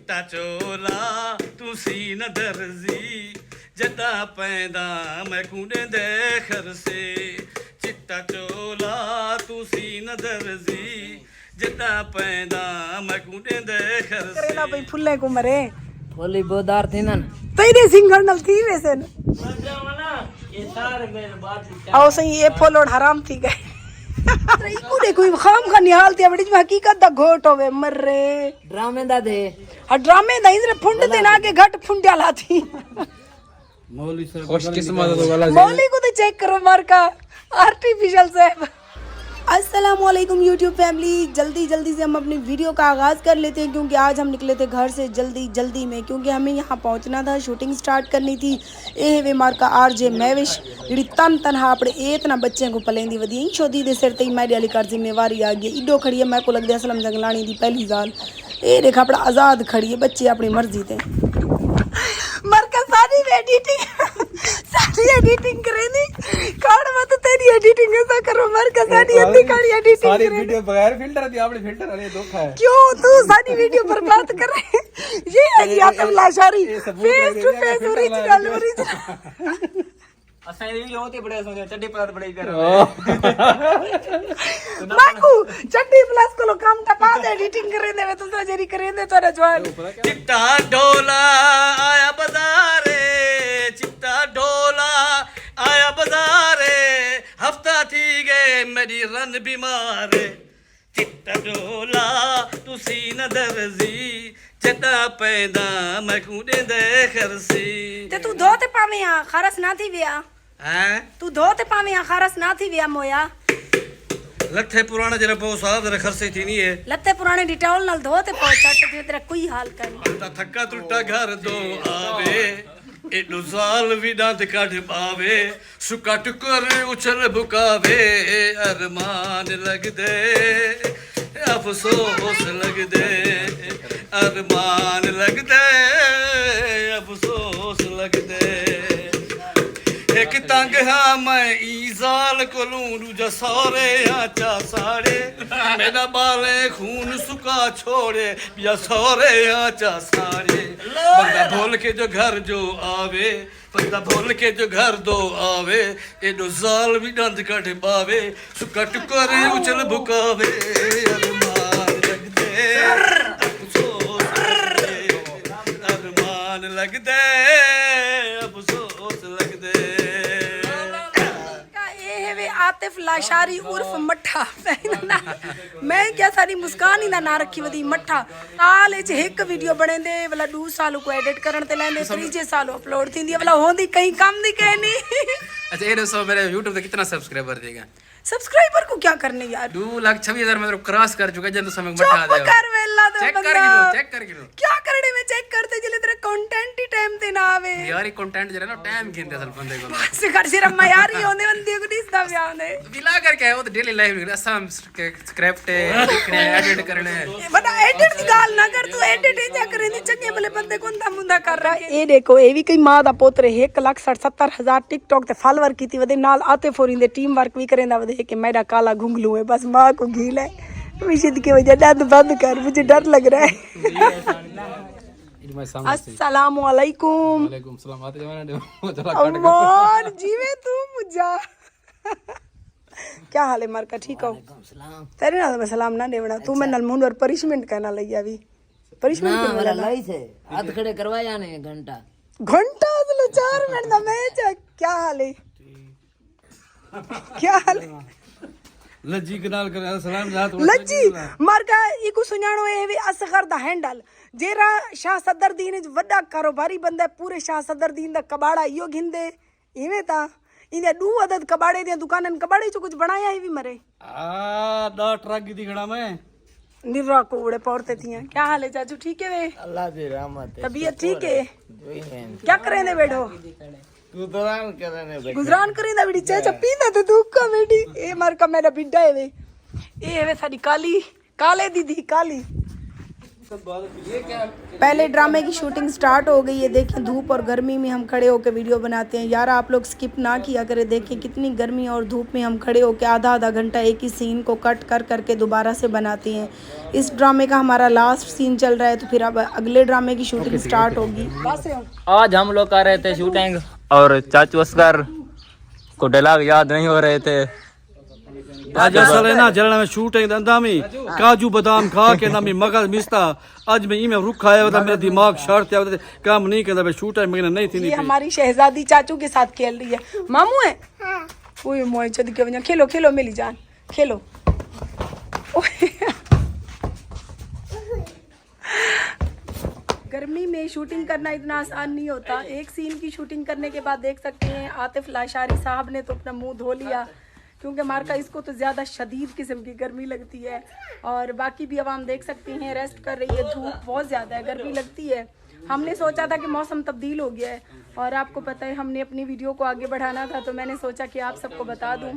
चिट्टा चोला तू सीन दर्जी जदा पैदा मैं कूड़े दे खरसे चिट्टा चोला तू सीन दर्जी जदा पैदा मैं कूड़े दे खरसे करेला भाई फुल्ले को मरे फुल्ली बोदार थी ना तेरे सिंगर नल थी वैसे न ये सारे मेरे बात आओ सही ये फॉलोड हराम थी गए पूरे कोई खाम का निहाल थी बड़ी हकीकत दा घोट होवे मर्रे ड्रामे दा थे ड्रामे दा इंद्र फुंड ते ना के घट फुंड्या लाती मौलवी सर खुश किस्मत तो वाला मौली को तो चेक करो मार का आर्टिफिशियल साहब अस्सलाम वालेकुम यूट्यूब फैमिली जल्दी से हम अपनी वीडियो का आगाज़ कर लेते हैं क्योंकि आज हम निकले थे घर से जल्दी में क्योंकि हमें यहाँ पहुँचना था शूटिंग स्टार्ट करनी थी ਇਹ ਵੇ ਮਾਰਕਾ ਆਰਜੇ ਮੈਵਿਸ਼ ਜਿਹੜੀ ਤਨਹਾ ਆਪਣੇ ਇਤਨਾ ਬੱਚਿਆਂ ਕੋ ਪਲੇਂਦੀ ਵਧੀਆ ਸ਼ੋਦੀ ਦੇ ਸਿਰ ਤੇ ਹੀ ਮੇਰੇ ਵਾਲੀ ਕਰ ਜ਼ਿੰਮੇਵਾਰੀ ਆ ਗਈ ਇਡੋ ਖੜੀ ਹੈ ਮੈਂ ਕੋ ਲੱਗਦਾ ਅਸਲਮ ਜੰਗਲਾਣੀ ਦੀ ਪਹਿਲੀ ਜ਼ਾਲ ਇਹ ਦੇਖ ਆਪਣਾ ਆਜ਼ਾਦ ਖੜੀ ਹੈ ਬੱਚੇ ਆਪਣੀ ਮਰਜ਼ੀ ਤੇ ਮਰਕਾ ਸਾਰੀ एडिटिंग करेंदी काड़ मत तेरी एडिटिंग ऐसा करो मरका सारी अद्धी काड़ी एडिटिंग सारी वीडियो बगैर फिल्टर दी आपने फिल्टर वाले धोखा है क्यों तू सारी वीडियो बर्बाद कर रहे है ये है Yakub Lashari face to face original असा ये होते बड़े सोचे चड्डी प्लस बड़े कर माकू चड्डी प्लस को काम टपा दे एडिटिंग करे दे तो जरी करे दे तोरा जवान चिट्टा डोला आया बाजारे चिट्टा डोला आया बाजारे हफ्ता थी गए मेरी रन बीमार चिट्टा डोला तू सीन दर्जी जदा पैदा मैं कूड़े दे खरसी ते तू धो ते पावे आ खरस ना थी विया हैं तू धो ते पावे आ खरस ना थी विया मोया लथे पुराने जरा बहुत साहब जरा खरसी थी नहीं है लत्ते पुराने डिटॉल नाल धो ते पो चट ते तेरा कोई हाल कर ता थक्का टुटा घर दो आवे एडो साल भी दांत काट पावे सुका टुकर उछल बुकावे अरमान लग दे अफसोस लग दे अरमान लग दे अफसोस लग दे एक तंग हाँ मैं ईजाल कोलू दूजा सौरे आचा साड़े मेरा बाले खून सुखा छोड़े या सौरे आचा साड़े बंदा बोल के जो घर जो आवे बंदा बोल के जो घर दो आवे एडो जाल भी दंद कट पावे सुका टुकर उछल बुकावे अरमान लग दे अफसोस लग दे अरमान लग दे अफसोस लग दे आतिफ लाशारी उर्फ मट्ठा मैं क्या सारी मुस्कान ही ना रखी वदी मट्ठा साल च एक वीडियो बने दे वाला 2 साल को एडिट करन ते लेंदे 3 साल अपलोड थींदी वाला होंदी कहीं काम दी कहनी अच्छा ये दोस्तों मेरे YouTube पे कितना सब्सक्राइबर देगा सब्सक्राइबर को क्या करने यार 2,26,000 मतलब क्रॉस कर चुका जब तो समय मटा चुप दे कर वेला तो चेक कर गिनो क्या करने में चेक करते जिले तेरे कंटेंट ही टाइम ते ना आवे यार ये कंटेंट जरा ना टाइम गिनते असल बंदे को बस कर सिर्फ मैं यार ही होंदे बंदे को दिसदा व्या होंदे विला करके है वो तो डेली लाइफ में असम स्क्रिप्ट लिखने एडिट करने बड़ा एडिट की गाल ना कर तू एडिट ही जा करेंदी चंगे भले बंदे को अंधा मुंदा कर रहा है ये देखो ये भी कोई मां दा पोतरे 1,70,000 टिकटॉक ते फॉलोअर कीती वदे नाल आते फोरिन दे टीम वर्क भी करेंदा वदे कि मेरा काला घुंघलू है बस मां को घील है विशिद की वजह दर्द बंद कर मुझे डर लग रहा है अस्सलाम वालेकुम वालेकुम सलाम आते जमाना अम्मार जीवे तू मुझा क्या हाल है मार का ठीक हो तेरे नाल मैं सलाम ना देवना तू मैं नल मुंड और पनिशमेंट कहना लई आवी पनिशमेंट ना वाला लाई से हाथ खड़े करवाया ने घंटा तो 4 मिनट दा मैच है क्या हाल है क्या हाल है लज्जी कनाल कर सलाम जात लज्जी मारका इको सुनाणो है वे असगर दा हैंडल जेरा शाह सदरदीन च वड्डा कारोबारी बंदा पूरे शाह सदरदीन दा कबाड़ा इयो घिंदे इवे ता इने 2 अदद कबाड़े दी दुकानन कबाड़े च कुछ बनाया ही भी मरे आ 10 ट्रक दी खड़ा मैं निरा कोड़े पौरते थिया क्या हाल है चाचू ठीक है वे अल्लाह की रहमत है तबीयत ठीक है क्या करे ने बैठो गुजरान करने बैठे गुजरान करे ना बेटी चाचा पींदा तो दुक्का बेटी ए मार का मेरा बिड्डा है वे ए वे साडी काली काले दीदी काली पहले ड्रामे की शूटिंग स्टार्ट हो गई है। देखें धूप और गर्मी में हम खड़े होकर वीडियो बनाते हैं यार, आप लोग स्किप ना किया करें। देखें कितनी गर्मी और धूप में हम खड़े होकर आधा आधा घंटा एक ही सीन को कट कर करके दोबारा से बनाते हैं। इस ड्रामे का हमारा लास्ट सीन चल रहा है, तो फिर अब अगले ड्रामे की शूटिंग स्टार्ट होगी। आज हम लोग कर रहे थे शूटिंग और चाचू असगर को डायलॉग याद नहीं हो रहे थे। आज असल है ना जलना में शूटिंग धंधा में काजू बादाम खा के ना मैं मगज मिसता। आज मैं में रुख आया होता, मेरा दिमाग शर्त है काम नहीं करता। मैं शूटिंग में नहीं थी। ये हमारी शहजादी चाचू के साथ खेल रही है। मामू है ओए मोए चद के वजह खेलो खेलो मेरी जान खेलो। गर्मी में शूटिंग करना इतना आसान नहीं होता। एक सीन की शूटिंग करने के बाद देख सकते हैं आतिफ लाशारी साहब ने तो अपना मुंह धो लिया, क्योंकि मार्का इसको तो ज़्यादा शदीद किस्म की गर्मी लगती है। और बाकी भी आवाम देख सकती हैं रेस्ट कर रही है, धूप बहुत ज़्यादा है, गर्मी लगती है। हमने सोचा था कि मौसम तब्दील हो गया है और आपको पता है हमने अपनी वीडियो को आगे बढ़ाना था, तो मैंने सोचा कि आप सबको बता दूं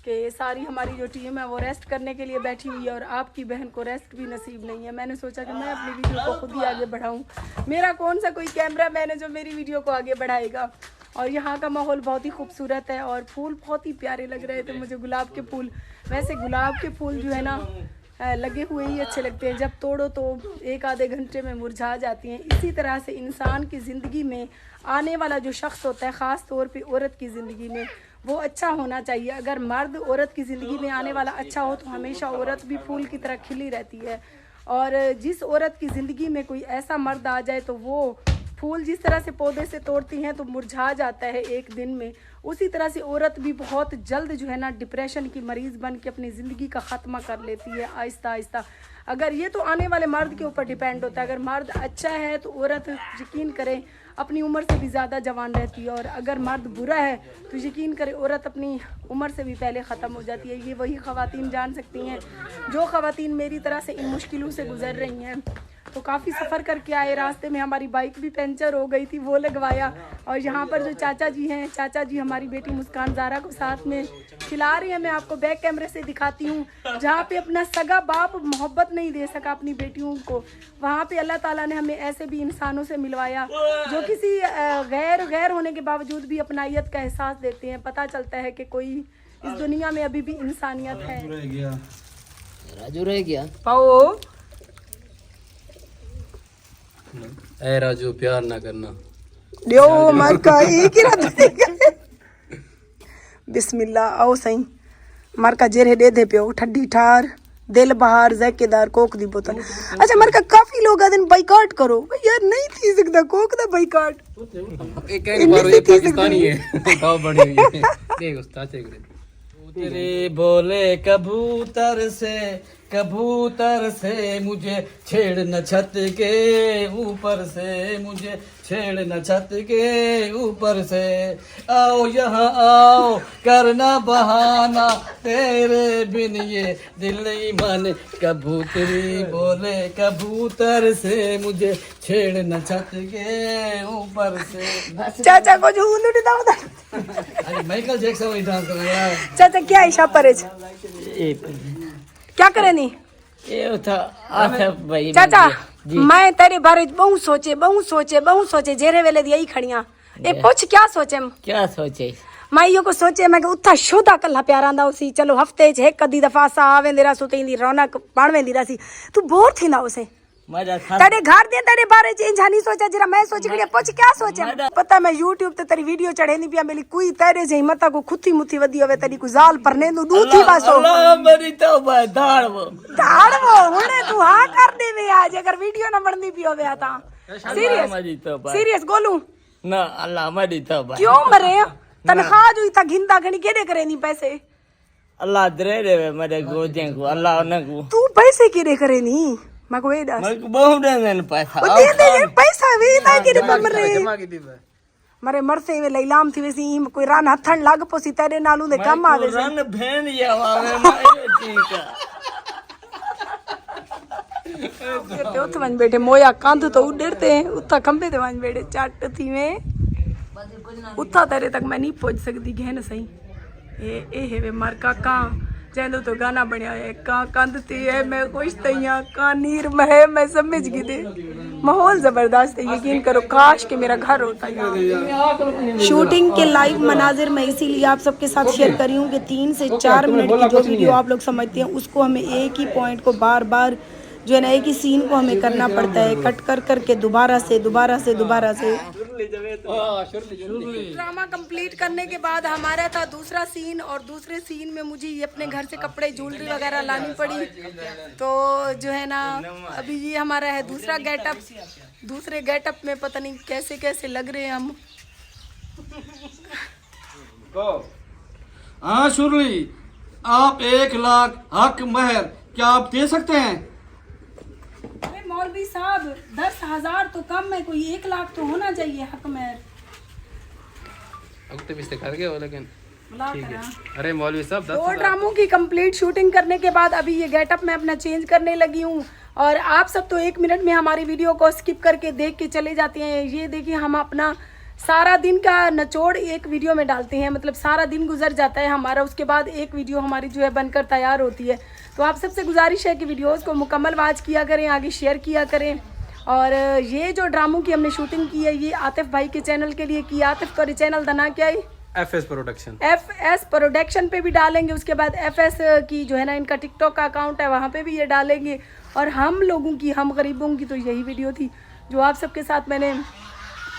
कि सारी हमारी जो टीम है वो रेस्ट करने के लिए बैठी हुई है और आपकी बहन को रेस्ट भी नसीब नहीं है। मैंने सोचा कि मैं अपनी वीडियो को खुद ही आगे बढ़ाऊँ। मेरा कौन सा कोई कैमरा मैन है जो मेरी वीडियो को आगे बढ़ाएगा। और यहाँ का माहौल बहुत ही खूबसूरत है और फूल बहुत ही प्यारे लग रहे थे मुझे, गुलाब के फूल। वैसे गुलाब के फूल जो है ना लगे हुए ही अच्छे लगते हैं, जब तोड़ो तो एक आधे घंटे में मुरझा जाती हैं। इसी तरह से इंसान की ज़िंदगी में आने वाला जो शख्स होता है, ख़ास तौर पे औरत की ज़िंदगी में, वो अच्छा होना चाहिए। अगर मर्द औरत की ज़िंदगी में आने वाला अच्छा हो तो हमेशा औरत भी फूल की तरह खिली रहती है। और जिस औरत की ज़िंदगी में कोई ऐसा मर्द आ जाए तो वो फूल जिस तरह से पौधे से तोड़ती हैं तो मुरझा जाता है एक दिन में, उसी तरह से औरत भी बहुत जल्द जो है ना डिप्रेशन की मरीज़ बन के अपनी ज़िंदगी का ख़त्मा कर लेती है आहिस्ता आहिस्ता। अगर ये तो आने वाले मर्द के ऊपर डिपेंड होता है। अगर मर्द अच्छा है तो औरत यकीन करें अपनी उम्र से भी ज़्यादा जवान रहती है, और अगर मर्द बुरा है तो यकीन करें औरत अपनी उम्र से भी पहले ख़त्म हो जाती है। ये वही ख़वातीन जान सकती हैं जो ख़वातीन मेरी तरह से इन मुश्किलों से गुजर रही हैं। तो काफ़ी सफ़र करके आए, रास्ते में हमारी बाइक भी पंचर हो गई थी, वो लगवाया। और यहाँ पर जो चाचा जी हैं, चाचा जी हमारी बेटी मुस्कान ज़ारा को साथ में खिला रही है। मैं आपको बैक कैमरे से दिखाती हूँ, जहाँ पे अपना सगा बाप मोहब्बत नहीं दे सका अपनी बेटियों को, वहाँ पे अल्लाह ताला ने हमें ऐसे भी इंसानों से मिलवाया जो किसी गैर होने के बावजूद भी अपनाइयत का एहसास देते हैं। पता चलता है कि कोई इस दुनिया में अभी भी इंसानियत है। राजू रह गया पाओ ए राजू प्यार ना करना दियो मार का एक ही रात बिस्मिल्लाह। आओ सही मार का जेरे दे दे पियो ठंडी ठार दिल बहार जैकेदार कोक दी बोतल। अच्छा मार का काफी लोग आदन बाइकाट करो यार, नहीं थी सकता कोक दा बाइकाट। एक एक बार ये पाकिस्तानी है बताओ बड़ी हुई है देख उस्ताद चेक दे तेरे बोले कबूतर से मुझे छेड़ न छत के ऊपर से, मुझे छेड़ न छत के ऊपर से। आओ यहाँ आओ करना बहाना, तेरे बिन ये दिल नहीं माने। कबूतरी बोले कबूतर से मुझे छेड़ न छत के ऊपर से। चाचा को जो उलट दा बता अरे माइकल जैक्सन वही डांस कर रहा है। चाचा क्या इशा परे क्या करे नी ये था आसिफ भाई। चाचा मैं तेरे बारे बहुत सोचे जेरे वेले दी यही खड़ियां ए पूछ क्या सोचे मैं यो को सोचे मैं उत्था शोधा कल्ला प्यारा दा उसी। चलो हफ्ते च एक कदी दफा सा आवे देरा सुती रौनक बण वेंदी रसी, तू बोर थी ना उसे तेरे घर दे तेरे बारे चेंज नहीं सोचा जरा मैं सोच खड़ी पूछ क्या सोचे। पता मैं YouTube ते तेरी वीडियो चढ़े नहीं पिया मेरी कोई तेरे जे हिम्मत को खुथी मुथी वदी होवे तेरी को जाल परने नु दूथी बासो अल्लाह मेरी तौबा दाड़ वो हुने तू हां कर देवे आज अगर वीडियो ना बनदी पियो वे ता सीरियस गोलू ना अल्लाह मेरी तौबा क्यों मरे तनख्वाह जो इतना घिंदा घणी केडे करे नी पैसे अल्लाह दे देवे मेरे गोदे को अल्लाह ने को तू पैसे केडे करे नी मैं को वेदा मैं को बहुत देन पैसा ओ दे दे पैसा वेदा के मरे जमा की दी मरे मरसे वे लैलाम थी वेसी कोई रान हथन लाग पोसी तेरे नालू दे काम आवे रन भेन जावे मैं ठीक है ते उत वन बैठे मोया कांध तो उड़ते हैं उता खंबे ते वन बैठे चट थी में उता तेरे तक मैं नहीं पहुंच सकती गहन सही ए हे वे मर का चलो तो गाना बनया है का कंदती है मैं खुश तैया का नीर में मैं समझ गई थी माहौल जबरदस्त है यकीन करो काश कि मेरा घर होता है। शूटिंग के लाइव मनाजिर मैं इसीलिए आप सबके साथ शेयर कर रही हूँ कि 3 से 4 मिनट की जो वीडियो आप लोग समझते हैं उसको हमें एक ही पॉइंट को बार बार जो है ना एक ही सीन को हमें करना पड़ता है कट कर करके दोबारा से। ड्रामा कंप्लीट करने के बाद हमारा था दूसरा सीन और दूसरे सीन में मुझे ये अपने घर से कपड़े ज्वेलरी वगैरह लानी पड़ी। तो जो है ना अभी ये हमारा है दूसरा गेटअप। दूसरे गेटअप में पता नहीं कैसे कैसे लग रहे हैं हम। हाँ शुरली, आप 1 लाख हक महर क्या आप दे सकते हैं? अरे मौलवी साहब 10,000 तो कम है, कोई 1 लाख तो होना चाहिए हक महर। अब तो मिस्टेक कर गए हो लेकिन बुला ठीक करा। है। अरे मौलवी साहब 2 ड्रामों की कंप्लीट शूटिंग करने के बाद अभी ये गेटअप मैं अपना चेंज करने लगी हूँ और आप सब तो 1 मिनट में हमारी वीडियो को स्किप करके देख के चले जाते हैं। ये देखिए हम अपना सारा दिन का निचोड़ एक वीडियो में डालते हैं, मतलब सारा दिन गुजर जाता है हमारा, उसके बाद एक वीडियो हमारी जो है बनकर तैयार होती है। तो आप सबसे गुजारिश है कि वीडियोस को मुकम्मल वॉच किया करें, आगे शेयर किया करें। और ये जो ड्रामों की हमने शूटिंग की है ये आतिफ भाई के चैनल के लिए की। आतिफ का चैनल का नाम क्या है? FS production. FS प्रोडक्शन पे भी डालेंगे, उसके बाद FS की जो है ना इनका टिकटॉक का अकाउंट है वहाँ पे भी ये डालेंगे। और हम लोगों की, हम गरीबों की तो यही वीडियो थी जो आप सबके साथ मैंने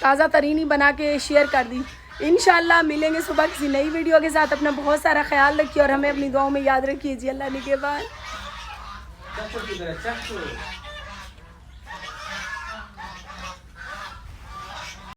ताज़ा तरीनी बना के शेयर कर दी। इंशाल्लाह मिलेंगे सुबह किसी नई वीडियो के साथ। अपना बहुत सारा ख्याल रखिए और हमें अपनी दुआओं में याद रखिए जी। अल्लाह ने के बाद